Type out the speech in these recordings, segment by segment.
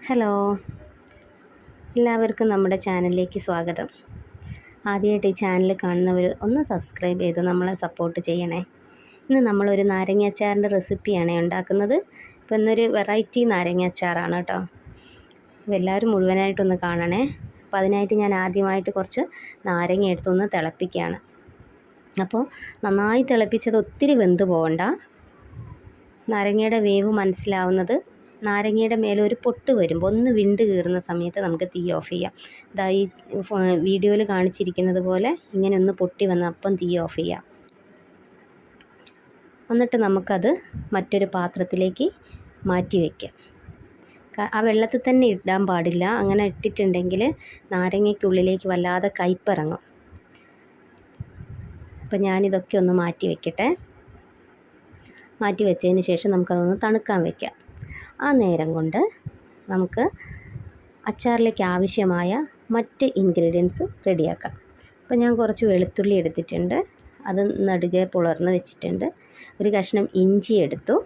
Hello, എല്ലാവർക്കും നമ്മുടെ ചാനലിലേക്ക് സ്വാഗതം. ആദ്യമായിട്ട് ഈ ചാനൽ കാണുന്നവർ ഒന്ന് സബ്സ്ക്രൈബ് ചെയ്ത് നമ്മളെ സപ്പോർട്ട് ചെയ്യണേ. ഇന്ന് നമ്മളൊരു നാരങ്ങ അച്ചാറിൻ്റെ റെസിപ്പിയാണ് ഉണ്ടാക്കുന്നത്. ഇപ്പോൾ ഇന്നൊരു വെറൈറ്റി നാരങ്ങ അച്ചാറാണ് കേട്ടോ. അപ്പോൾ എല്ലാവരും മുഴുവനായിട്ടൊന്ന് കാണണേ. അപ്പോൾ അതിനായിട്ട് ഞാൻ ആദ്യമായിട്ട് കുറച്ച് നാരങ്ങ എടുത്തൊന്ന് തിളപ്പിക്കുകയാണ്. അപ്പോൾ നന്നായി തിളപ്പിച്ചത് ഒത്തിരി വെന്ത് പോകണ്ട. നാരങ്ങയുടെ വേവ് മനസ്സിലാവുന്നത് നാരങ്ങയുടെ മേലെ ഒരു പൊട്ട് വരുമ്പോൾ ഒന്ന് വിണ്ട് കീറുന്ന സമയത്ത് നമുക്ക് തീ ഓഫ് ചെയ്യാം. ഇതാ ഈ വീഡിയോയിൽ കാണിച്ചിരിക്കുന്നത് പോലെ ഇങ്ങനെ ഒന്ന് പൊട്ടി വന്ന അപ്പം തീ ഓഫ് ചെയ്യാം. എന്നിട്ട് നമുക്കത് മറ്റൊരു പാത്രത്തിലേക്ക് മാറ്റി വയ്ക്കാം. ആ വെള്ളത്തിൽ തന്നെ ഇടാൻ പാടില്ല. അങ്ങനെ ഇട്ടിട്ടുണ്ടെങ്കിൽ നാരങ്ങയ്ക്കുള്ളിലേക്ക് വല്ലാതെ കയ്പ്പിറങ്ങും. അപ്പം ഞാനിതൊക്കെ ഒന്ന് മാറ്റി വയ്ക്കട്ടെ. മാറ്റി വെച്ചതിന് ശേഷം നമുക്കതൊന്ന് തണുക്കാൻ വയ്ക്കാം. ആ നേരം കൊണ്ട് നമുക്ക് അച്ചാറിലേക്ക് ആവശ്യമായ മറ്റ് ഇൻഗ്രീഡിയൻസ് റെഡിയാക്കാം. അപ്പോൾ ഞാൻ കുറച്ച് വെളുത്തുള്ളി എടുത്തിട്ടുണ്ട്, അത് നടുകെ പുളർന്ന് വെച്ചിട്ടുണ്ട്. ഒരു കഷ്ണം ഇഞ്ചി എടുത്തു,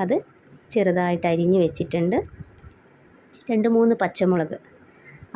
അത് ചെറുതായിട്ട് അരിഞ്ഞ് വെച്ചിട്ടുണ്ട്. 2-3 പച്ചമുളക്,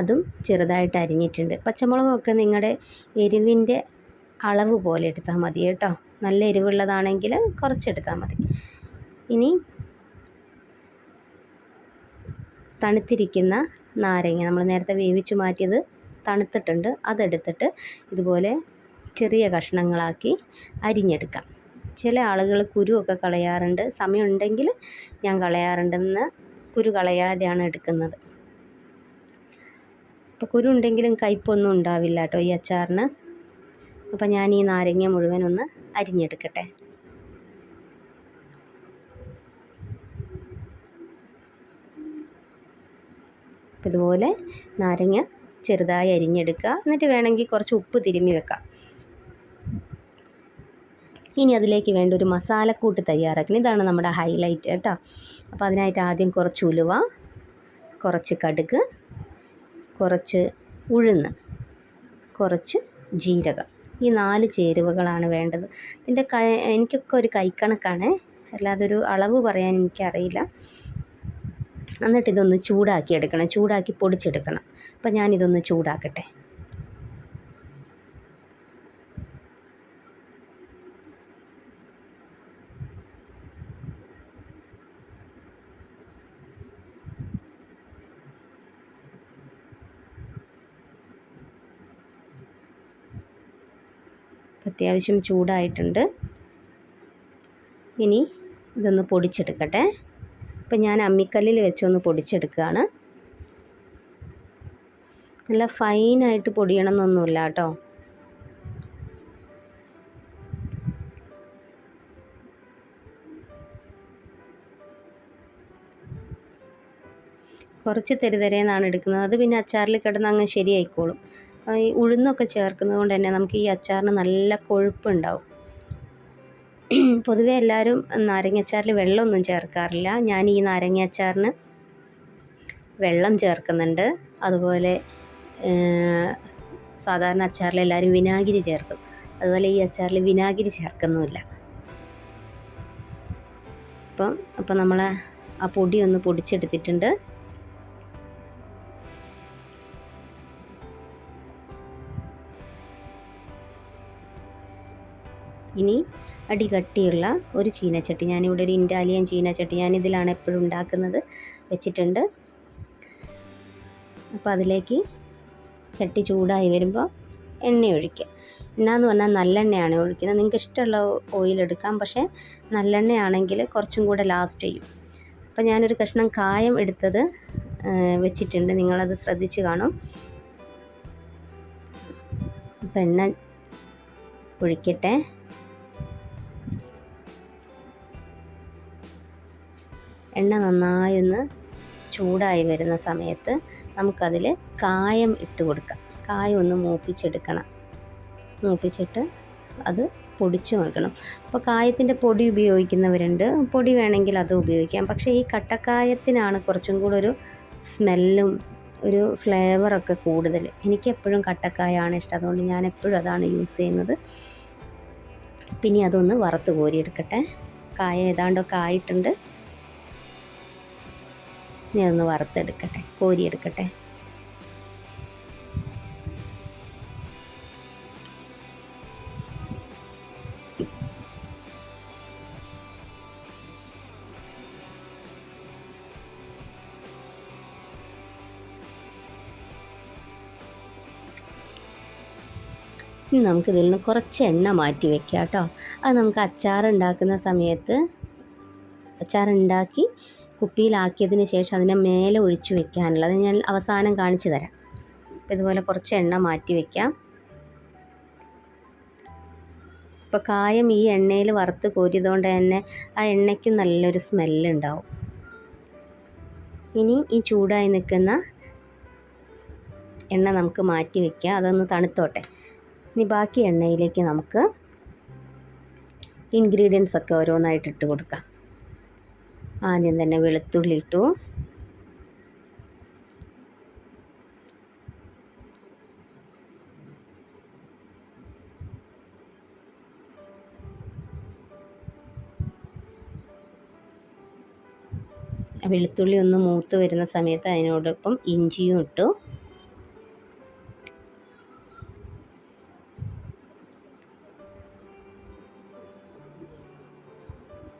അതും ചെറുതായിട്ട് അരിഞ്ഞിട്ടുണ്ട്. പച്ചമുളകൊക്കെ നിങ്ങളുടെ എരിവിൻ്റെ അളവ് പോലെ എടുത്താൽ മതി കേട്ടോ. നല്ല എരിവുള്ളതാണെങ്കിൽ കുറച്ചെടുത്താൽ മതി. ഇനി തണുത്തിരിക്കുന്ന നാരങ്ങ, നമ്മൾ നേരത്തെ വേവിച്ച് മാറ്റിയത് തണുത്തിട്ടുണ്ട്, അതെടുത്തിട്ട് ഇതുപോലെ ചെറിയ കഷ്ണങ്ങളാക്കി അരിഞ്ഞെടുക്കാം. ചില ആളുകൾ കുരുവൊക്കെ കളയാറുണ്ട്. സമയമുണ്ടെങ്കിൽ ഞാൻ കളയാറുണ്ടെന്ന് കുരു കളയാതെയാണ് എടുക്കുന്നത്. അപ്പോൾ കുരു ഉണ്ടെങ്കിലും കയ്പൊന്നും ഉണ്ടാവില്ല കേട്ടോ ഈ അച്ചാറിന്. അപ്പോൾ ഞാൻ ഈ നാരങ്ങ മുഴുവൻ ഒന്ന് അരിഞ്ഞെടുക്കട്ടെ. ഇതുപോലെ നാരങ്ങ ചെറുതായി അരിഞ്ഞെടുക്കുക. എന്നിട്ട് വേണമെങ്കിൽ കുറച്ച് ഉപ്പ് തിരുമ്മി വെക്കാം. ഇനി അതിലേക്ക് വേണ്ട ഒരു മസാലക്കൂട്ട് തയ്യാറാക്കണം. ഇതാണ് നമ്മുടെ ഹൈലൈറ്റ് കേട്ടോ. അപ്പോൾ അതിനായിട്ട് ആദ്യം കുറച്ച് ഉലുവ, കുറച്ച് കടുക്, കുറച്ച് ഉഴുന്ന്, കുറച്ച് ജീരകം, ഈ 4 ചേരുവകളാണ് വേണ്ടത്. ഇതിൻ്റെ എനിക്കൊക്കെ ഒരു കൈക്കണക്കാണ്, അല്ലാതെ ഒരു അളവ് പറയാൻ എനിക്കറിയില്ല. എന്നിട്ട് ഇതൊന്ന് ചൂടാക്കി എടുക്കണം, ചൂടാക്കി പൊടിച്ചെടുക്കണം. അപ്പം ഞാനിതൊന്ന് ചൂടാക്കട്ടെ. അത്യാവശ്യം ചൂടായിട്ടുണ്ട്. ഇനി ഇതൊന്ന് പൊടിച്ചെടുക്കട്ടെ. ഇപ്പം ഞാൻ അമ്മിക്കല്ലിൽ വെച്ചൊന്ന് പൊടിച്ചെടുക്കുകയാണ്. നല്ല ഫൈനായിട്ട് പൊടിയണമെന്നൊന്നുമില്ല കേട്ടോ. കുറച്ച് തെരുതെരേന്നാണ് എടുക്കുന്നത്. അത് പിന്നെ അച്ചാറിൽ കിടന്ന് അങ്ങ് ശരിയായിക്കോളും. ഈ ഉഴുന്നൊക്കെ ചേർക്കുന്നത് കൊണ്ട് തന്നെ നമുക്ക് ഈ അച്ചാറിന് നല്ല കൊഴുപ്പുണ്ടാവും. പൊതുവെ എല്ലാവരും നാരങ്ങ വെള്ളമൊന്നും ചേർക്കാറില്ല. ഞാൻ ഈ നാരങ്ങ അച്ചാറിന് വെള്ളം ചേർക്കുന്നുണ്ട്. അതുപോലെ സാധാരണ അച്ചാറിൽ എല്ലാവരും വിനാഗിരി ചേർക്കും. അതുപോലെ ഈ അച്ചാറിൽ വിനാഗിരി ചേർക്കുന്നുമില്ല. അപ്പം നമ്മൾ ആ പൊടി ഒന്ന് പൊടിച്ചെടുത്തിട്ടുണ്ട്. ഇനി അടികട്ടിയുള്ള ഒരു ചീനച്ചട്ടി, ഞാനിവിടെ ഒരു ഇറ്റാലിയൻ ചീനച്ചട്ടി, ഞാനിതിലാണ് എപ്പോഴും ഉണ്ടാക്കുന്നത്, വെച്ചിട്ടുണ്ട്. അപ്പോൾ അതിലേക്ക് ചട്ടി ചൂടായി വരുമ്പോൾ എണ്ണ ഒഴിക്കുക. എണ്ണ എന്ന് പറഞ്ഞാൽ നല്ലെണ്ണയാണ് ഒഴിക്കുന്നത്. നിങ്ങൾക്ക് ഇഷ്ടമുള്ള ഓയിൽ എടുക്കാം, പക്ഷേ നല്ലെണ്ണയാണെങ്കിൽ കുറച്ചും കൂടെ ലാസ്റ്റ് ചെയ്യും. അപ്പോൾ ഞാനൊരു കഷ്ണം കായം എടുത്തത് വെച്ചിട്ടുണ്ട്, നിങ്ങളത് ശ്രദ്ധിച്ച് കാണും. അപ്പോൾ എണ്ണ ഒഴിക്കട്ടെ. എണ്ണ നന്നായി ഒന്ന് ചൂടായി വരുന്ന സമയത്ത് നമുക്കതിൽ കായം ഇട്ട് കൊടുക്കാം. കായം ഒന്ന് മൂപ്പിച്ചെടുക്കണം. മൂപ്പിച്ചിട്ട് അത് പൊടിച്ചു വെക്കണം. അപ്പോൾ കായത്തിൻ്റെ പൊടി ഉപയോഗിക്കുന്നവരുണ്ട്, പൊടി വേണമെങ്കിൽ അത് ഉപയോഗിക്കാം. പക്ഷേ ഈ കട്ടക്കായത്തിനാണ് കുറച്ചും കൂടെ ഒരു സ്മെല്ലും ഒരു ഫ്ലേവറൊക്കെ കൂടുതൽ. എനിക്കെപ്പോഴും കട്ടക്കായാണ് ഇഷ്ടം, അതുകൊണ്ട് ഞാൻ എപ്പോഴും അതാണ് യൂസ് ചെയ്യുന്നത്. പിന്നെ അതൊന്ന് വറുത്ത് കോരിയെടുക്കട്ടെ. കായ ഏതാണ്ടൊക്കെ ആയിട്ടുണ്ട്. ഇനി അതൊന്ന് വറുത്തെടുക്കട്ടെ, കോരിയെടുക്കട്ടെ. ഇനി നമുക്കിതിൽ നിന്ന് കുറച്ച് എണ്ണ മാറ്റി വെക്കാം കേട്ടോ. അത് നമുക്ക് അച്ചാറുണ്ടാക്കുന്ന സമയത്ത് അച്ചാറുണ്ടാക്കി കുപ്പിയിലാക്കിയതിന് ശേഷം അതിൻ്റെ മേലെ ഒഴിച്ച് വെക്കാനുള്ളത് ഞാൻ അവസാനം കാണിച്ചു തരാം. അപ്പോൾ ഇതുപോലെ കുറച്ച് എണ്ണ മാറ്റി വയ്ക്കാം. ഇപ്പോൾ കായം ഈ എണ്ണയിൽ വറുത്ത് കോരിയതുകൊണ്ട് തന്നെ ആ എണ്ണയ്ക്കും നല്ലൊരു സ്മെല്ലുണ്ടാവും. ഇനി ഈ ചൂടായി നിൽക്കുന്ന എണ്ണ നമുക്ക് മാറ്റി വയ്ക്കാം, അതൊന്ന് തണുത്തോട്ടെ. ഇനി ബാക്കി എണ്ണയിലേക്ക് നമുക്ക് ഇൻഗ്രീഡിയൻസ് ഒക്കെ ഓരോന്നായിട്ട് ഇട്ട് കൊടുക്കാം. ആദ്യം തന്നെ വെളുത്തുള്ളി ഇട്ടു, വെളുത്തുള്ളി ഒന്ന് മൂത്ത് വരുന്ന സമയത്ത് അതിനോടൊപ്പം ഇഞ്ചിയും ഇട്ടു.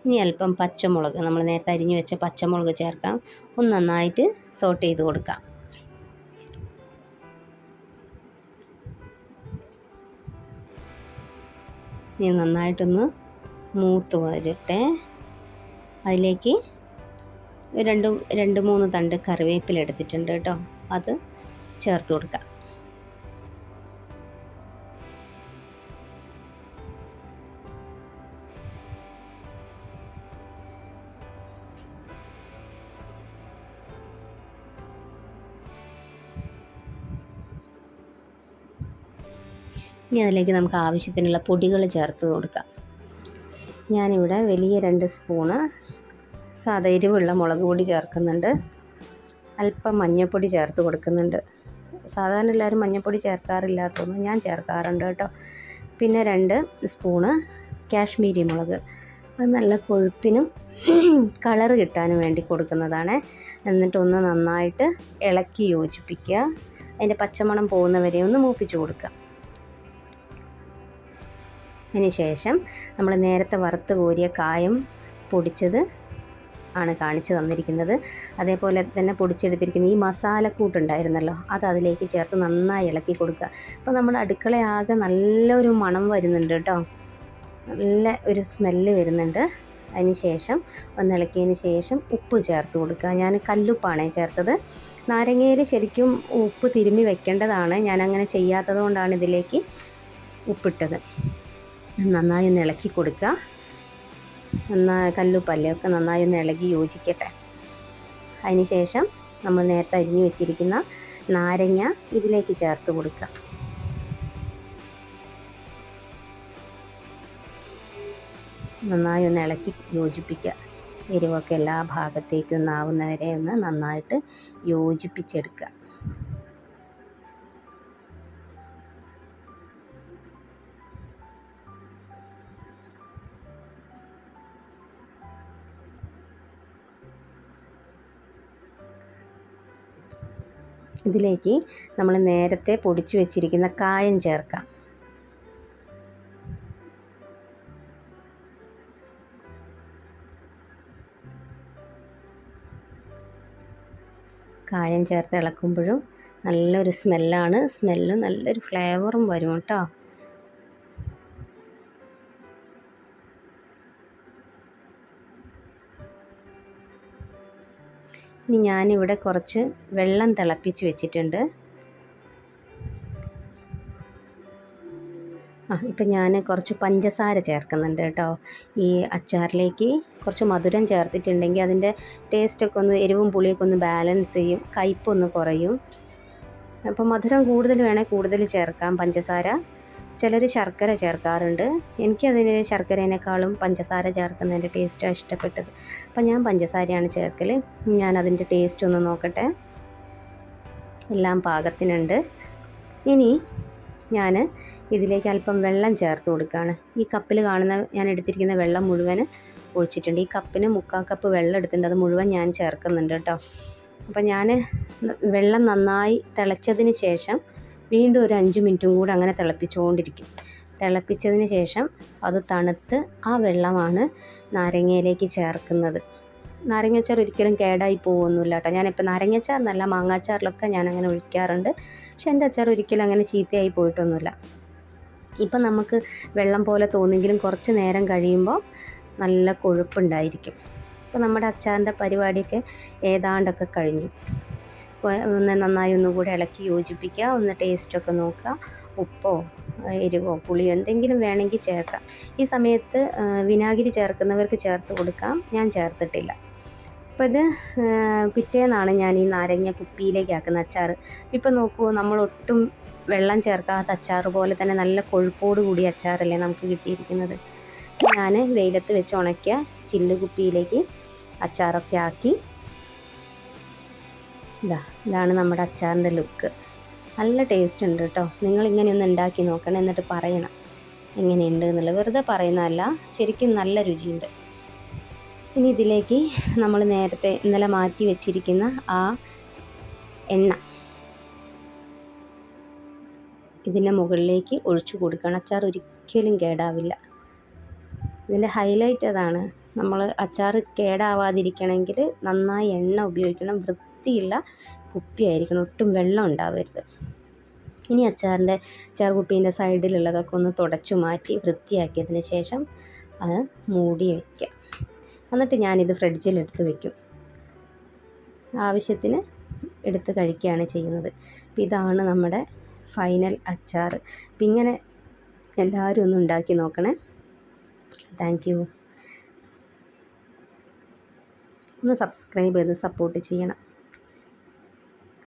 ഇനി അല്പം പച്ചമുളക്, നമ്മൾ നേരത്തെ അരിഞ്ഞു വെച്ച പച്ചമുളക് ചേർക്കാം. ഒന്ന് നന്നായിട്ട് സോട്ട് ചെയ്ത് കൊടുക്കാം. ഇനി നന്നായിട്ടൊന്ന് മൂത്ത് വരട്ടെ. അതിലേക്ക് രണ്ട് മൂന്ന് തണ്ട് കറിവേപ്പില എടുത്തിട്ടുണ്ട് കേട്ടോ, അത് ചേർത്ത് കൊടുക്കാം. ഇനി അതിലേക്ക് നമുക്ക് ആവശ്യത്തിനുള്ള പൊടികൾ ചേർത്ത് കൊടുക്കാം. ഞാനിവിടെ വലിയ 2 സ്പൂണ് സാധാ എരിവുള്ള മുളക് പൊടി ചേർക്കുന്നുണ്ട്. അല്പം മഞ്ഞൾപ്പൊടി ചേർത്ത് കൊടുക്കുന്നുണ്ട്. സാധാരണ എല്ലാവരും മഞ്ഞൾപ്പൊടി ചേർക്കാറില്ലാത്തതൊന്നും ഞാൻ ചേർക്കാറുണ്ട് കേട്ടോ. പിന്നെ 2 സ്പൂണ് കാശ്മീരി മുളക്, അത് നല്ല കൊഴുപ്പിനും കളറ് കിട്ടാനും വേണ്ടി കൊടുക്കുന്നതാണ്. എന്നിട്ടൊന്ന് നന്നായിട്ട് ഇളക്കി യോജിപ്പിക്കുക. അതിൻ്റെ പച്ചമണം പോകുന്നവരെ ഒന്ന് മൂപ്പിച്ച് കൊടുക്കുക. അതിന് ശേഷം നമ്മൾ നേരത്തെ വറുത്ത് കോരിയ കായം പൊടിച്ചത് ആണ് കാണിച്ചു തന്നിരിക്കുന്നത്. അതേപോലെ തന്നെ പൊടിച്ചെടുത്തിരിക്കുന്ന ഈ മസാലക്കൂട്ടുണ്ടായിരുന്നല്ലോ, അത് അതിലേക്ക് ചേർത്ത് നന്നായി ഇളക്കി കൊടുക്കുക. അപ്പോൾ നമ്മുടെ അടുക്കളയാകെ നല്ലൊരു മണം വരുന്നുണ്ട് കേട്ടോ, നല്ല ഒരു സ്മെല്ല് വരുന്നുണ്ട്. അതിന് ശേഷം ഒന്ന് ഇളക്കിയതിന് ശേഷം ഉപ്പ് ചേർത്ത് കൊടുക്കുക. ഞാൻ കല്ലുപ്പാണ് ചേർത്തത്. നാരങ്ങയിൽ ശരിക്കും ഉപ്പ് തിരുമ്മി വെക്കേണ്ടതാണ്, ഞാനങ്ങനെ ചെയ്യാത്തത് കൊണ്ടാണ് ഇതിലേക്ക് ഉപ്പിട്ടത്. നന്നായി ഒന്ന് ഇളക്കി കൊടുക്കുക. കല്ലുപ്പല്ലേ ഒക്കെ നന്നായി ഒന്ന് ഇളകി യോജിക്കട്ടെ. അതിന് ശേഷം നമ്മൾ നേരത്തെ അരിഞ്ഞു വെച്ചിരിക്കുന്ന നാരങ്ങ ഇതിലേക്ക് ചേർത്ത് കൊടുക്കുക. നന്നായി ഒന്ന് ഇളക്കി യോജിപ്പിക്കുക. എരിവൊക്കെ എല്ലാ ഭാഗത്തേക്കും ഒന്നാവുന്നവരെ ഒന്ന് നന്നായിട്ട് യോജിപ്പിച്ചെടുക്കുക. ഇതിലേക്ക് നമ്മൾ നേരത്തെ പൊടിച്ചു വെച്ചിരിക്കുന്ന കായം ചേർക്കാം. കായം ചേർത്ത് ഇളക്കുമ്പോഴും നല്ലൊരു സ്മെല്ലാണ്, സ്മെല്ലും നല്ലൊരു ഫ്ലേവറും വരും കേട്ടോ. ഇനി ഞാനിവിടെ കുറച്ച് വെള്ളം തിളപ്പിച്ച് വെച്ചിട്ടുണ്ട്. ഇപ്പം ഞാൻ കുറച്ച് പഞ്ചസാര ചേർക്കുന്നുണ്ട് കേട്ടോ. ഈ അച്ചാറിലേക്ക് കുറച്ച് മധുരം ചേർത്തിട്ടുണ്ടെങ്കിൽ അതിൻ്റെ ടേസ്റ്റൊക്കെ ഒന്ന്, എരിവും പുളിയൊക്കെ ഒന്ന് ബാലൻസ് ചെയ്യും, കയ്പ്പൊന്ന് കുറയും. അപ്പോൾ മധുരം കൂടുതൽ വേണേൽ കൂടുതൽ ചേർക്കാം പഞ്ചസാര. ചിലർ ശർക്കര ചേർക്കാറുണ്ട്. എനിക്കതിൽ ശർക്കരേനേക്കാളും പഞ്ചസാര ചേർക്കുന്നതിൻ്റെ ടേസ്റ്റാണ് ഇഷ്ടപ്പെട്ടത്. അപ്പം ഞാൻ പഞ്ചസാരയാണ് ചേർക്കൽ. ഞാനതിൻ്റെ ടേസ്റ്റ് ഒന്ന് നോക്കട്ടെ. എല്ലാം പാകത്തിനുണ്ട്. ഇനി ഞാൻ ഇതിലേക്ക് അല്പം വെള്ളം ചേർത്ത് കൊടുക്കുകയാണ്. ഈ കപ്പിൽ കാണുന്ന ഞാൻ എടുത്തിരിക്കുന്ന വെള്ളം മുഴുവൻ ഒഴിച്ചിട്ടുണ്ട്. ഈ കപ്പിന് 3/4 കപ്പ് വെള്ളം എടുത്തിട്ടുണ്ട്, അത് മുഴുവൻ ഞാൻ ചേർക്കുന്നുണ്ട് കേട്ടോ. അപ്പോൾ ഞാൻ വെള്ളം നന്നായി തിളച്ചതിന് ശേഷം വീണ്ടും ഒരു 5 മിനിറ്റും കൂടെ അങ്ങനെ തിളപ്പിച്ചുകൊണ്ടിരിക്കും. തിളപ്പിച്ചതിന് ശേഷം അത് തണുത്ത് ആ വെള്ളമാണ് നാരങ്ങയിലേക്ക് ചേർക്കുന്നത്. നാരങ്ങാച്ചാർ ഒരിക്കലും കേടായി പോകുമൊന്നുമില്ല കേട്ടോ. ഞാനിപ്പോൾ നാരങ്ങാച്ചാർ എന്നല്ല, മാങ്ങാച്ചാറിലൊക്കെ ഞാനങ്ങനെ ഒഴിക്കാറുണ്ട്. പക്ഷെ എൻ്റെ അച്ചാർ ഒരിക്കലും അങ്ങനെ ചീത്തയായി പോയിട്ടൊന്നുമില്ല. ഇപ്പം നമുക്ക് വെള്ളം പോലെ തോന്നെങ്കിലും കുറച്ച് നേരം കഴിയുമ്പോൾ നല്ല കൊഴുപ്പുണ്ടായിരിക്കും. ഇപ്പോൾ നമ്മുടെ അച്ചാറിൻ്റെ പരിപാടിയൊക്കെ ഏതാണ്ടൊക്കെ കഴിഞ്ഞു. ഒന്ന് നന്നായി ഒന്നുകൂടെ ഇളക്കി യോജിപ്പിക്കുക, ഒന്ന് ടേസ്റ്റൊക്കെ നോക്കുക. ഉപ്പോ എരിവോ പുളിയോ എന്തെങ്കിലും വേണമെങ്കിൽ ചേർക്കാം. ഈ സമയത്ത് വിനാഗിരി ചേർക്കുന്നവർക്ക് ചേർത്ത് കൊടുക്കാം, ഞാൻ ചേർത്തിട്ടില്ല. അപ്പോൾ ഇത് പിറ്റേന്നാണ് ഞാൻ ഈ നാരങ്ങ കുപ്പിയിലേക്ക് ആക്കുന്ന അച്ചാർ. ഇപ്പം നോക്കൂ, നമ്മളൊട്ടും വെള്ളം ചേർക്കാത്ത അച്ചാർ പോലെ തന്നെ നല്ല കൊഴുപ്പോട് കൂടിയ അച്ചാറല്ലേ നമുക്ക് കിട്ടിയിരിക്കുന്നത്. ഞാൻ വെയിലത്ത് വെച്ച് ഉണക്കിയ ചില്ല് കുപ്പിയിലേക്ക് അച്ചാറൊക്കെ ആക്കി. ഇതാണ് നമ്മുടെ അച്ചാറിൻ്റെ ലുക്ക്. നല്ല ടേസ്റ്റ് ഉണ്ട് കേട്ടോ. നിങ്ങളിങ്ങനെ ഒന്ന് ഉണ്ടാക്കി നോക്കണം, എന്നിട്ട് പറയണം എങ്ങനെയുണ്ട് എന്നുള്ളത്. വെറുതെ പറയുന്നതല്ല, ശരിക്കും നല്ല രുചിയുണ്ട്. ഇനി ഇതിലേക്ക് നമ്മൾ നേരത്തെ ഇന്നലെ മാറ്റി വെച്ചിരിക്കുന്ന ആ എണ്ണ ഇതിൻ്റെ മുകളിലേക്ക് ഒഴിച്ചു കൊടുക്കണം. അച്ചാർ ഒരിക്കലും കേടാവില്ല. ഇതിൻ്റെ ഹൈലൈറ്റ് അതാണ്. നമ്മൾ അച്ചാർ കേടാവാതിരിക്കണമെങ്കിൽ നന്നായി എണ്ണ ഉപയോഗിക്കണം. വൃത്തിയുള്ള കുപ്പിയായിരിക്കണം, ഒട്ടും വെള്ളം ഉണ്ടാവരുത്. ഇനി അച്ചാർ കുപ്പീൻ്റെ സൈഡിലുള്ളതൊക്കെ ഒന്ന് തുടച്ചു മാറ്റി വൃത്തിയാക്കിയതിന് ശേഷം അത് മൂടി വയ്ക്കുക. എന്നിട്ട് ഞാനിത് ഫ്രിഡ്ജിലെടുത്ത് വയ്ക്കും. ആവശ്യത്തിന് എടുത്ത് കഴിക്കുകയാണ് ചെയ്യുന്നത്. അപ്പോൾ ഇതാണ് നമ്മുടെ ഫൈനൽ അച്ചാർ. അപ്പം ഇങ്ങനെ എല്ലാവരും ഒന്ന് ഉണ്ടാക്കി നോക്കണേ. Thank you. ഒന്ന് സബ്സ്ക്രൈബ് ചെയ്ത് സപ്പോർട്ട് ചെയ്യണം.